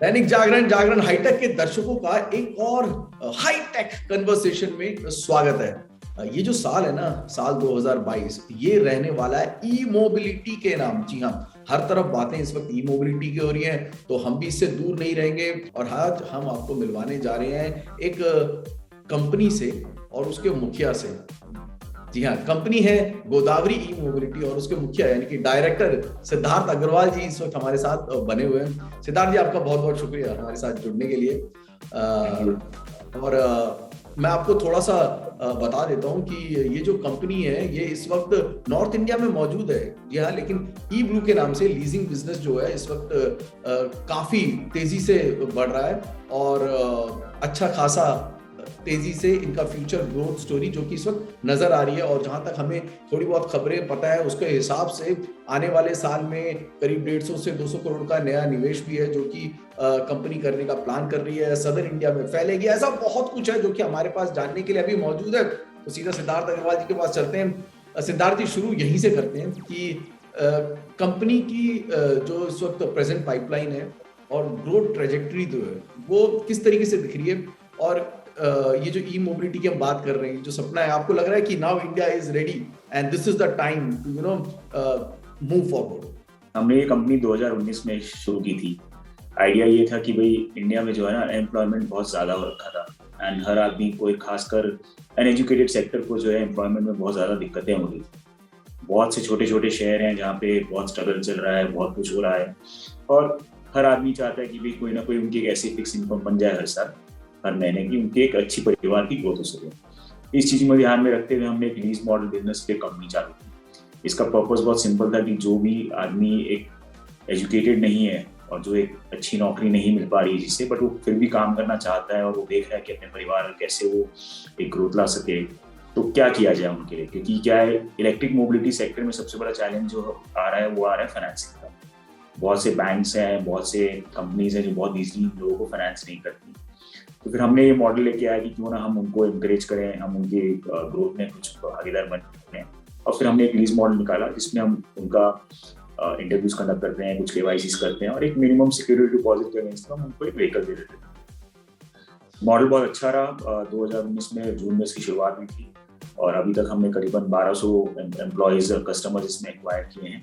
दैनिक जागरण जागरण hi tech के दर्शकों का एक और हाईटेक कन्वर्सेशन में स्वागत है। ये जो साल है ना, साल 2022, ये रहने वाला है ई मोबिलिटी के नाम। जी हाँ, हर तरफ बातें इस वक्त ई मोबिलिटी की हो रही हैं, तो हम भी इससे दूर नहीं रहेंगे। और आज हम आपको मिलवाने जा रहे हैं एक कंपनी से और उसके मुखिया से। जी हाँ, कंपनी है गोदावरी ई मोबिलिटी और उसके मुखिया यानी कि डायरेक्टर सिद्धार्थ अग्रवाल जी इस वक्त हमारे साथ बने हुए हैं। सिद्धार्थ जी, आपका बहुत बहुत शुक्रिया हमारे साथ जुड़ने के लिए। मैं आपको थोड़ा सा बता देता हूँ कि ये जो कंपनी है ये इस वक्त नॉर्थ इंडिया में मौजूद है। जी हाँ, लेकिन ई ब्लू के नाम से लीजिंग बिजनेस जो है इस वक्त काफी तेजी से बढ़ रहा है और अच्छा खासा तेजी से इनका फ्यूचर ग्रोथ स्टोरी जो कि इस वक्त नजर आ रही है। और जहां तक हमें थोड़ी बहुत खबरें पता है उसके हिसाब से आने वाले साल में करीब 150 से 200 करोड़ का नया निवेश भी है जो कि कंपनी करने का प्लान कर रही है। सदर इंडिया में फैलेगी, ऐसा बहुत कुछ है जो कि हमारे पास जानने के लिए अभी मौजूद है। तो सीधा सिद्धार्थ अग्रवाल जी के पास चलते हैं। सिद्धार्थ जी, शुरू यहीं से करते हैं कि कंपनी की जो इस वक्त प्रेजेंट पाइपलाइन है और ग्रोथ ट्रेजेक्टरी जो है वो किस तरीके से दिख रही है। और ये जो ई मोबिलिटी की हम बात कर रहे हैं, जो सपना है, आपको लग रहा है कि now India is ready and this is the time to move forward? हमने ये कंपनी 2019 में शुरू की थी। आइडिया ये था कि भाई इंडिया में जो है ना एम्प्लॉयमेंट बहुत ज़्यादा हो रखा था एंड हर आदमी को, एक खासकर अनएजुकेटेड सेक्टर को जो है एम्प्लॉयमेंट में बहुत ज़्यादा दिक्कतें हो रही थी। बहुत से छोटे छोटे शहर हैं जहाँ पे बहुत स्ट्रगल चल रहा है, बहुत कुछ हो रहा है और हर आदमी चाहता है कि भाई कोई ना कोई उनकी एक ऐसी फिक्स इनकम बन जाए हर साल, हर महीने की, उनके एक अच्छी परिवार की ग्रोथ हो सके। इस चीज़ में ध्यान में रखते हुए हमने एक लीज मॉडल बिजनेस पे कंपनी चालू की। इसका पर्पस बहुत सिंपल था कि जो भी आदमी एक एजुकेटेड नहीं है और जो एक अच्छी नौकरी नहीं मिल पा रही है जिससे, बट वो फिर भी काम करना चाहता है और वो देख रहा है कि अपने परिवार में कैसे वो एक ग्रोथ ला सके, तो क्या किया जाए उनके लिए। क्योंकि क्या है, इलेक्ट्रिक मोबिलिटी सेक्टर में सबसे बड़ा चैलेंज जो आ रहा है वो आ रहा है फाइनेंसिंग का। बहुत से बैंक्स हैं, बहुत से कंपनीज हैं जो बहुत ईजिली लोगों को फाइनेंस नहीं करती। तो फिर हमने ये मॉडल लेके आया कि क्यों ना हम उनको इंकरेज करें, हम उनके ग्रोथ में कुछ भागीदार बने। और फिर हमने एक लीज मॉडल निकाला जिसमें हम उनका इंटरव्यूज कंडक्ट करते हैं, कुछ केवाईसीज करते हैं और एक मिनिमम सिक्योरिटी डिपॉजिट के अगेंस्ट हम उनको एक व्हीकल दे देते हैं। मॉडल बहुत अच्छा रहा। 2019 में जून में इसकी शुरुआत हुई थी और अभी तक हमने करीबन 1200 एम्प्लॉयज कस्टमर्स इसमें एक्वायर किए हैं।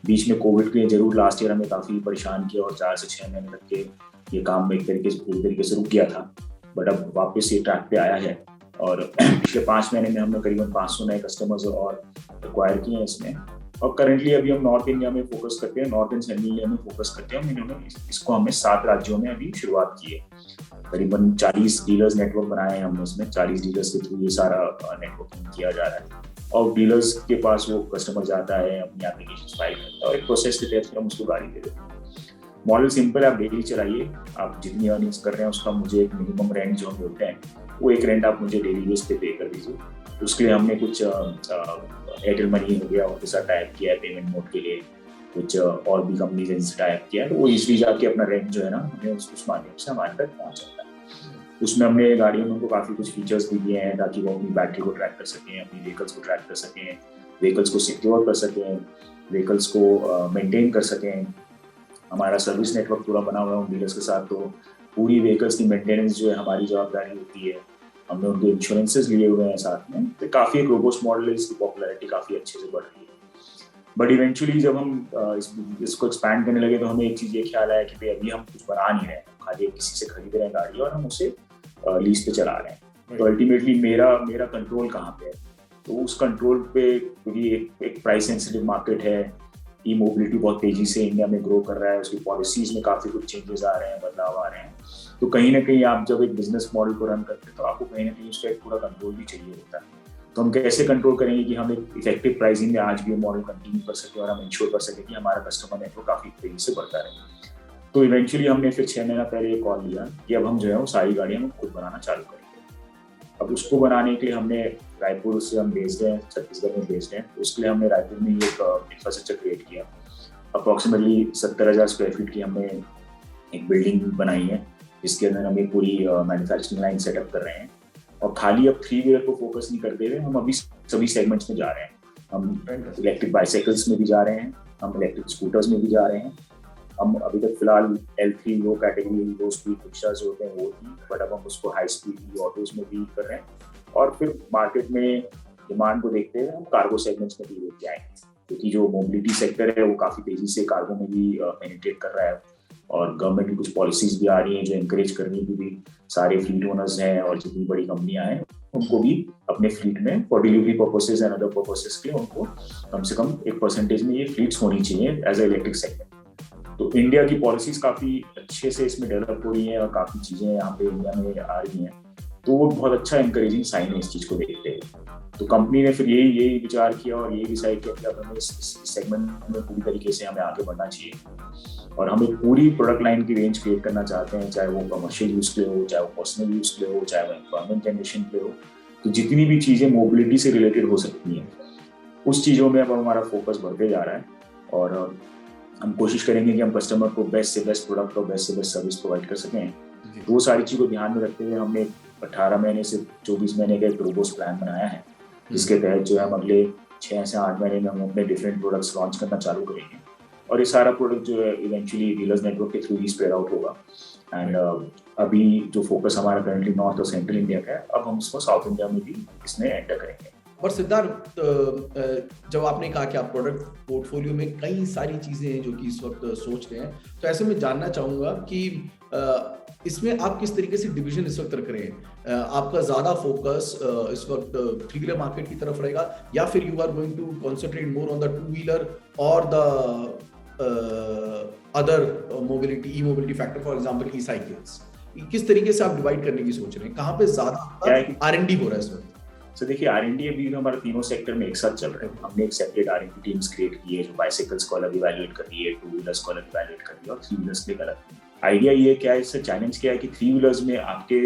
बीच में कोविड के जरूर लास्ट ईयर हमें काफ़ी परेशान किया और 4 से 6 महीने तक के ये काम एक तरीके से पूरी तरीके से रुक गया था, बट अब वापस ये ट्रैक पे आया है। और पिछले 5 महीने में हमने करीबन 500 नए कस्टमर्स और एक्वायर किए हैं इसमें। और करेंटली अभी हम नॉर्थ इंडिया में फोकस करते हैं, नॉर्थ एंड सेंट्रल इंडिया में फोकस करते हैं। इन्होंने इसको हमने 7 राज्यों में अभी शुरुआत की है। करीबन 40 डीलर्स नेटवर्क बनाए हैं हमने इसमें। 40 डीलर्स के थ्रू ये सारा नेटवर्किंग किया जा रहा है और डीलर्स के पास वो कस्टमर जाता है, अपनी एप्लीकेशन फाइल करता है और एक प्रोसेस के तहत हम उसको गाड़ी दे देते हैं। मॉडल सिंपल है, आप डेली चलाइए, आप जितनी अर्निंग्स कर रहे हैं उसका मुझे एक मिनिमम रेंट जो हम बोलते हैं वो एक रेंट आप मुझे डेली बेस पे कर दीजिए। उसके लिए हमने कुछ एयरटेल मनी हो गया उनके साथ टाइप किया है पेमेंट मोड के लिए, कुछ और भी कंपनी जिनसे टाइप किया है, तो वो इजीली जाके अपना रेंट जो है ना हमें उस माध्यम से हमारे तक पहुँच जाता है। उसमें हमने गाड़ियों में उनको काफ़ी कुछ फीचर्स भी दिए हैं ताकि वो अपनी बैटरी को ट्रैक कर सकें, अपनी व्हीकल्स को ट्रैक कर सकें, व्हीकल्स को सिक्योर कर सकें, व्हीकल्स को मेंटेन कर सकें। हमारा सर्विस नेटवर्क पूरा बना हुआ है उन डीलर्स के साथ, तो पूरी व्हीकल्स की मेंटेनेंस जो है हमारी जवाबदारी होती है। हमने उनके इंश्योरेंसेस लिए हुए हैं साथ में, तो काफ़ी एक रोबस्ट मॉडल है, इसकी पॉपुलैरिटी काफ़ी अच्छे से बढ़ रही है। बट इवेंचुअली जब हम इसको एक्सपैंड करने लगे तो हमें एक चीज़ ये ख्याल आया कि भाई अभी हम कुछ बना नहीं रहे हैं, खाली किसी से खरीद रहे हैं गाड़ी और हम उसे लीज पे चला रहे हैं। तो अल्टीमेटली मेरा कंट्रोल कहाँ पे है? तो उस कंट्रोल पे, क्योंकि एक प्राइस सेंसिटिव मार्केट है, ई मोबिलिटी बहुत तेजी से इंडिया में ग्रो कर रहा है, उसकी पॉलिसीज में काफ़ी कुछ चेंजेस आ रहे हैं, बदलाव आ रहे हैं। तो कहीं ना कहीं आप जब एक बिजनेस मॉडल को रन करते हैं तो आपको कहीं ना कहीं उसका एक पूरा कंट्रोल भी चाहिए होता है। तो हम कैसे कंट्रोल करेंगे कि हम एक इफेक्टिव प्राइसिंग में आज भी वो मॉडल कंटिन्यू कर सके और हम इंश्योर कर सके कि हमारा कस्टमर नेटवर्क काफ़ी तेजी से बढ़ता रहे। तो इवेंचुअली हमने फिर 6 महीना पहले ये कॉल लिया कि अब हम जो है वो सारी गाड़ियाँ हम खुद बनाना चालू करेंगे। अब उसको बनाने के लिए हमने रायपुर से हम बेस्ड हैं, छत्तीसगढ़ में बेस्ड हैं, तो उसके लिए हमने रायपुर में एक इंफ्रास्ट्रक्चर क्रिएट किया। अप्रॉक्सीमेटली 70,000 स्क्वायर फीट की हमने एक बिल्डिंग बनाई है जिसके अंदर हम एक पूरी मैन्युफैक्चरिंग लाइन सेटअप कर रहे हैं। और खाली अब 3 व्हीलर को फोकस नहीं करते हुए हम अभी सभी सेगमेंट्स में जा रहे हैं। हम इलेक्ट्रिक बाइसाइकिल्स में भी जा रहे हैं, हम इलेक्ट्रिक स्कूटर्स में भी जा रहे हैं, हम अभी तक फिलहाल L3 लो कैटेगरी लो स्पीड रिक्शा जो होते हैं वो थी, बट अब हम उसको हाई स्पीड ऑटोज में भी कर रहे हैं और फिर मार्केट में डिमांड को देखते हुए हम कार्गो सेगमेंट्स में भी लेके आएंगे, क्योंकि जो मोबिलिटी सेक्टर है वो काफी तेजी से कार्गो में भी पेनिट्रेट कर रहा है और गवर्नमेंट की कुछ पॉलिसीज भी आ रही हैं जो एनकरेज करने की भी सारे फ्लीट ओनर्स हैं और जितनी बड़ी कंपनियां हैं उनको भी अपने फ्लीट में for delivery purposes and other purposes के उनको कम से कम एक परसेंटेज में ये फ्लीट्स होनी चाहिए एज ए इलेक्ट्रिक सेगमेंट। तो इंडिया की पॉलिसीज काफी अच्छे से इसमें डेवलप हो रही हैं और काफी चीजें यहाँ पे इंडिया में आ रही हैं, तो वो बहुत अच्छा इंकरेजिंग साइन है इस चीज को देखते हुए। तो कंपनी ने फिर यही विचार किया और यही डिसाइड किया कि अब हमें इस सेगमेंट में पूरी तरीके से हमें आगे बढ़ना चाहिए और हम एक पूरी प्रोडक्ट लाइन की रेंज क्रिएट करना चाहते हैं, चाहे वो कमर्शियल यूज के हो, चाहे वो पर्सनल यूज के हो, चाहे वो एम्प्लॉयमेंट जनरेशन के हो। तो जितनी भी चीजें मोबिलिटी से रिलेटेड हो सकती हैं उस चीजों में अब हमारा फोकस बढ़ते जा रहा है और हम कोशिश करेंगे कि हम कस्टमर को बेस्ट से बेस्ट प्रोडक्ट और बेस्ट से बेस्ट सर्विस प्रोवाइड कर सकें। तो वो सारी चीज़ को ध्यान में रखते हुए हमने 18 महीने से 24 महीने का एक रोबोस्ट प्लान बनाया है, जिसके तहत जो है हम अगले 6 से 8 महीने में हम अपने डिफरेंट प्रोडक्ट्स लॉन्च करना चालू करेंगे और ये सारा प्रोडक्ट जो है इवेंचुअली डीलर्स नेटवर्क के थ्रू ही स्प्रेड आउट होगा। एंड अभी जो फोकस हमारा करंटली नॉर्थ और सेंट्रल इंडिया का है, अब हम इसको साउथ इंडिया में भी इसमें एंटर करेंगे। और सिद्धार्थ, जब आपने कहा कि आप प्रोडक्ट पोर्टफोलियो में कई सारी चीजें हैं जो कि इस वक्त सोच रहे हैं, तो ऐसे में जानना चाहूंगा कि इसमें आप किस तरीके से डिवीजन इस वक्त रख रहे हैं? आपका ज्यादा फोकस इस वक्त 3 व्हीलर मार्केट की तरफ रहेगा या फिर you are going to concentrate more on the 2 wheeler और the other mobility, e mobility factor, for example e cycles? किस तरीके से आप डिवाइड करने की सोच रहे हैं? कहाँ पे ज्यादा R&D हो रहा है इस वक्त? तो देखिए R&D अभी हमारे तीनों सेक्टर में एक साथ चल रहे हैं। हमने एक सेपरेट R&D टीम्स क्रिएट की है जो बाइसाइकिल्स को अलग इवैल्यूएट कर रही है, 2 व्हीलर्स को अलग इवैल्यूएट कर रही है और 3 व्हीलर्स के अलग। आइडिया ये क्या है, इससे चैलेंज क्या है कि 3 व्हीलर्स में आपके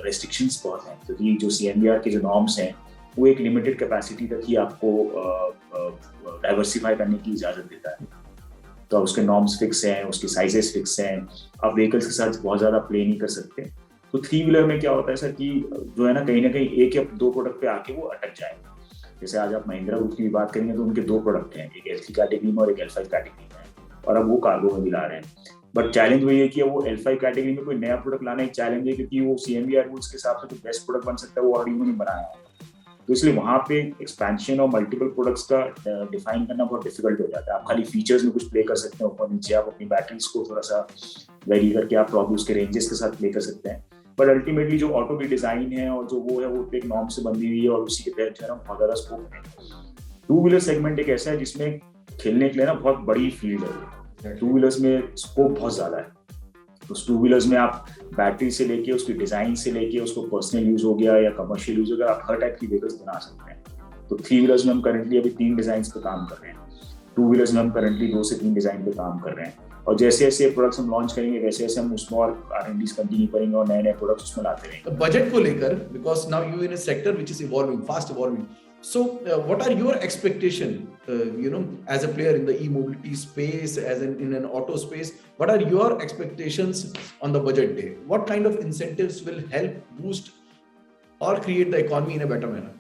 रेस्ट्रिक्शंस बहुत हैं, क्योंकि जो CMVR के जो नॉर्म्स हैं वो एक लिमिटेड कैपेसिटी तक ही आपको डाइवर्सिफाई करने की इजाजत देता है। तो उसके नॉर्म्स फिक्स हैं, उसके साइजेस फिक्स हैं, आप व्हीकल्स के साथ बहुत ज्यादा प्ले नहीं कर सकते। तो 3 व्हीलर में क्या होता है सर कि जो है ना कहीं एक या 2 प्रोडक्ट पे आके वो अटक जाए। जैसे आज आप महिंद्रा ग्रुप की बात करेंगे तो उनके 2 प्रोडक्ट हैं, एक L3 कैटेगरी में और एक L5 कैटेगरी में, और अब वो कार्गो में भी ला रहे हैं। बट चैलेंज वही है कि वो L5 कैटेगरी में कोई नया प्रोडक्ट लाना एक चैलेंज है, क्योंकि वो CMVR रूल्स के हिसाब से जो बेस्ट प्रोडक्ट बन सकता है वो ऑलरेडी उन्होंने बनाया है। तो इसलिए वहाँ पे एक्सपेंशन और मल्टीपल प्रोडक्ट्स का डिफाइन करना बहुत डिफिकल्ट हो जाता है। आप खाली फीचर्स में कुछ प्ले कर सकते हैं ऊपर नीचे, आप अपनी बैटरीज को थोड़ा सा वेरी करके आप प्रॉब्लम उसके रेंजेस के साथ प्ले कर सकते हैं। बट अल्टीमेटली जो ऑटो की डिजाइन है और जो वो है वो एक नॉर्म से बनी हुई है और उसी के तहत जो है बहुत ज्यादा स्कोप है। 2 व्हीलर सेगमेंट एक ऐसा है जिसमें खेलने के लिए ना बहुत बड़ी फील्ड है। 2 व्हीलर्स में स्कोप बहुत ज्यादा है। तो 2 व्हीलर्स में आप बैटरी से लेके उसकी डिजाइन से लेके उसको पर्सनल यूज हो गया या कमर्शियल यूज हो गया, आप हर टाइप की व्हीकल्स बना सकते हैं। तो 3 व्हीलर्स में हम करंटली अभी 3 डिजाइन पे काम कर रहे हैं। 2 व्हीलर्स में हम करंटली 2 से 3 डिजाइन पे काम कर रहे हैं और जैसे जैसे प्रोडक्ट्स हम लॉन्च करेंगे वैसे वैसे हम उसमें और R&Ds कंटिन्यू करेंगे और नए नए प्रोडक्ट्स उसमें लाते रहेंगे। बजट को लेकर, because now you in a sector which is evolving, fast evolving, so what are your expectation, as a player in the e-mobility space, as in an auto space, what are your expectations on the budget day? What kind of incentives will help boost or create the economy in a better manner?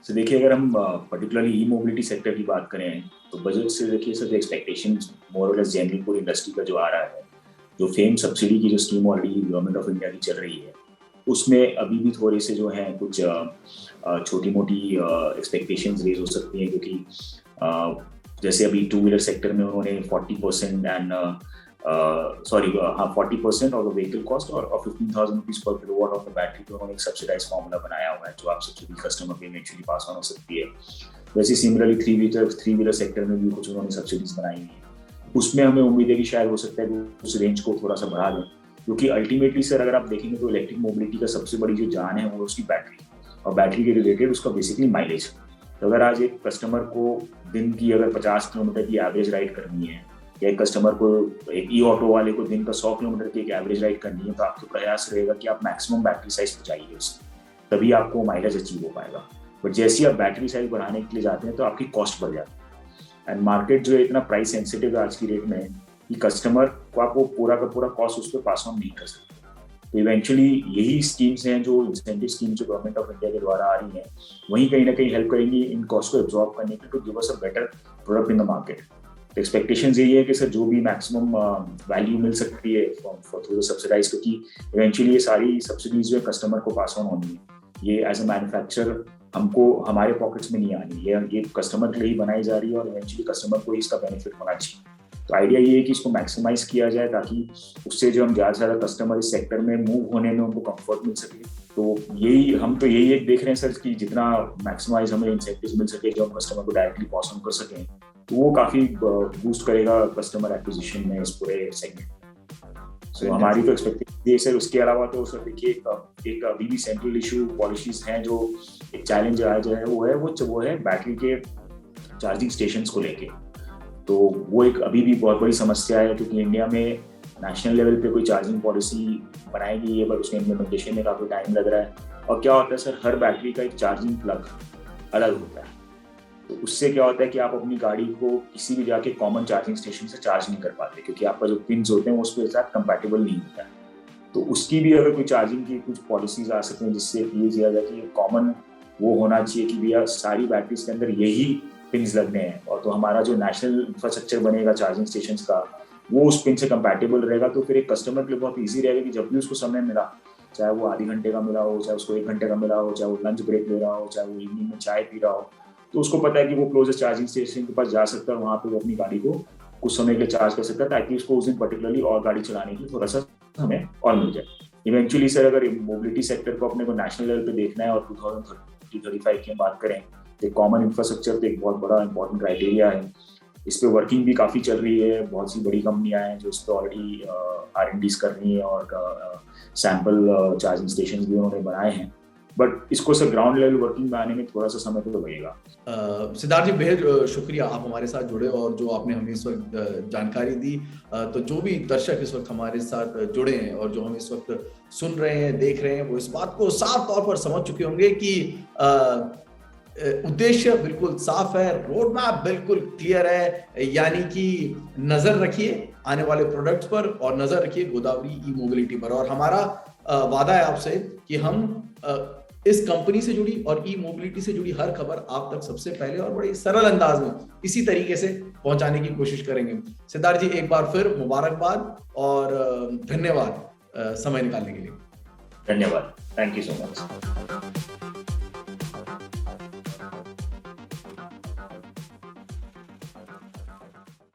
So देखिए, अगर हम particularly ई mobility sector की बात करें तो budget से देखिए sir expectations मोर और लेस जनरल पूरी इंडस्ट्री का जो आ रहा है, जो फेम सब्सिडी की जो scheme already government of India की चल रही है, उसमें अभी भी थोड़े से जो है कुछ छोटी मोटी एक्सपेक्टेशंस रेज हो सकती हैं, क्योंकि जैसे अभी 2 व्हीलर सेक्टर में उन्होंने 40% and 40% of the vehicle cost और 15,000 rupees per kilowatt of the battery पे उन्होंने एक सब्सिडाइज फॉर्मूला बनाया हुआ है जो आप सब्सिडी कस्टमर पे इवेंचुअली पास ऑन हो सकती है। वैसे सिमिलरली 3 व्हीलर सेक्टर में भी कुछ उन्होंने सब्सिडीज बनाई हुई है। उसमें हमें उम्मीद है कि शायद हो सकता है कि उस रेंज को थोड़ा सा बढ़ा दें, क्योंकि अल्टीमेटली सर अगर आप देखेंगे तो इलेक्ट्रिक मोबिलिटी का सबसे बड़ी जो जान है वो उसकी बैटरी और बैटरी के रिलेटेड उसका बेसिकली माइलेज। तो अगर आज एक कस्टमर को दिन की अगर 50 किलोमीटर की एवरेज राइड करनी है या एक कस्टमर को एक ई ऑटो वाले को दिन का 100 किलोमीटर की एक एवरेज राइड करनी है, तो आपका प्रयास रहेगा कि आप मैक्सिमम बैटरी साइज पहुंचाइए उससे, तभी आपको माइलेज अचीव हो पाएगा। बट जैसे ही आप बैटरी साइज बढ़ाने के लिए जाते हैं तो आपकी कॉस्ट बढ़ जाती है। एंड मार्केट जो है इतना प्राइस सेंसिटिव है आज की डेट में कि कस्टमर को आप वो पूरा का पूरा कॉस्ट उस पर पास ऑन नहीं कर सकते। तो इवेंचुअली यही स्कीम्स हैं जो इंसेंटिव स्कीम जो गवर्नमेंट ऑफ इंडिया के द्वारा आ रही हैं, वहीं कहीं ना कहीं हेल्प करेंगी इन कॉस्ट को एब्जॉर्ब करने के to give us a better product in the market. Expectations यही है कि सर जो भी मैक्सिमम वैल्यू मिल सकती है थ्रू द सब्सिडाइज, क्योंकि इवेंचुअली ये सारी सब्सिडीज जो है कस्टमर को पास ऑन होनी है। ये एज अ मैन्युफैक्चरर हमको हमारे पॉकेट्स में नहीं आनी, ये कस्टमर के लिए ही बनाई जा रही है और इवेंचुअली कस्टमर को इसका बेनिफिट होना चाहिए। तो आइडिया ये है कि इसको मैक्सिमाइज किया जाए ताकि उससे जो हम ज़्यादा से ज़्यादा कस्टमर इस सेक्टर में मूव होने में उनको कंफर्ट मिल सके। तो यही एक देख रहे हैं सर कि जितना मैक्सिमाइज हमें इंसेंटिव्स मिल सके जो हम कस्टमर को डायरेक्टली पास ऑन कर सकें, तो वो काफ़ी बूस्ट करेगा कस्टमर एक्विजिशन में इस पूरे सेगमेंट। सो हमारी तो एक्सपेक्टेशन है सर। उसके अलावा तो सर देखिए एक अभी भी सेंट्रल इशू पॉलिसीज हैं जो एक चैलेंज आज है, वो है बैटरी के चार्जिंग स्टेशंस को लेके। तो वो एक अभी भी बहुत बड़ी समस्या है, क्योंकि इंडिया में नेशनल लेवल पे कोई चार्जिंग पॉलिसी बनाई गई है पर उसके इम्प्लीमेंटेशन में काफ़ी टाइम लग रहा है। और क्या होता है सर, हर बैटरी का एक चार्जिंग प्लग अलग होता है। तो उससे क्या होता है कि आप अपनी गाड़ी को किसी भी जाके कॉमन चार्जिंग स्टेशन से चार्ज नहीं कर पाते, क्योंकि आपका जो पिन्स होते हैं वो उसके साथ कंपैटिबल नहीं होता है। तो उसकी भी अगर कोई चार्जिंग की कुछ पॉलिसीज आ सकती हैं जिससे ये किया जाए कि कॉमन वो होना चाहिए कि भैया सारी बैटरीज के अंदर यही पिन्स लगने हैं, और तो हमारा जो नेशनल इंफ्रास्ट्रक्चर बनेगा चार्जिंग स्टेशंस का वो उस पिन से कंपैटिबल रहेगा। तो फिर एक कस्टमर के लिए बहुत ईजी रहेगा कि जब भी उसको समय मिला, चाहे वो आधे घंटे का मिला हो, चाहे उसको 1 घंटे का मिला हो, चाहे वो लंच ब्रेक ले रहा हो, चाहे वो इवनिंग में चाय पी रहा हो, तो उसको पता है कि वो क्लोजेस्ट चार्जिंग स्टेशन के पास जा सकता है, वहाँ पे वो अपनी गाड़ी को कुछ समय के लिए चार्ज कर सकता है, ताकि उसको उस दिन पर्टिकुलरली और गाड़ी चलाने की थोड़ा सा हमें और मिल जाए। इवेंचुअली सर अगर मोबिलिटी सेक्टर को अपने को नेशनल लेवल पे देखना है और 2030-35 की बात करें, तो कॉमन इंफ्रास्ट्रक्चर तो एक बहुत बड़ा इंपॉर्टेंट क्राइटेरिया है। इस पे वर्किंग भी काफ़ी चल रही है, बहुत सी बड़ी कंपनियां हैं जो इस पर ऑलरेडी R&Ds कर रही हैं और सैम्पल चार्जिंग स्टेशन भी उन्होंने बनाए हैं। बट इसको सर ग्राउंड लेवल वर्किंग में आने में थोड़ा सा समय तो लगेगा। सिद्धार्थ जी, बेहद शुक्रिया आप हमारे साथ जुड़े और जो आपने हमें इस वक्त जानकारी दी। तो जो भी दर्शक इस वक्त हमारे साथ जुड़े हैं और जो हम इस वक्त सुन रहे हैं, देख रहे हैं, वो इस बात को साफ तौर पर समझ चुके होंगे कि उद्देश्य बिल्कुल साफ है, रोड मैप बिल्कुल क्लियर है। यानी कि नजर रखिए आने वाले प्रोडक्ट्स पर और नजर रखिए गोदावरी ई मोबिलिटी पर। और हमारा वादा है आपसे कि हम इस कंपनी से जुड़ी और ई मोबिलिटी से जुड़ी हर खबर आप तक सबसे पहले और बड़े सरल अंदाज में इसी तरीके से पहुंचाने की कोशिश करेंगे। सिद्धार्थ जी, एक बार फिर मुबारकबाद और धन्यवाद समय निकालने के लिए। धन्यवाद, थैंक यू सो मच।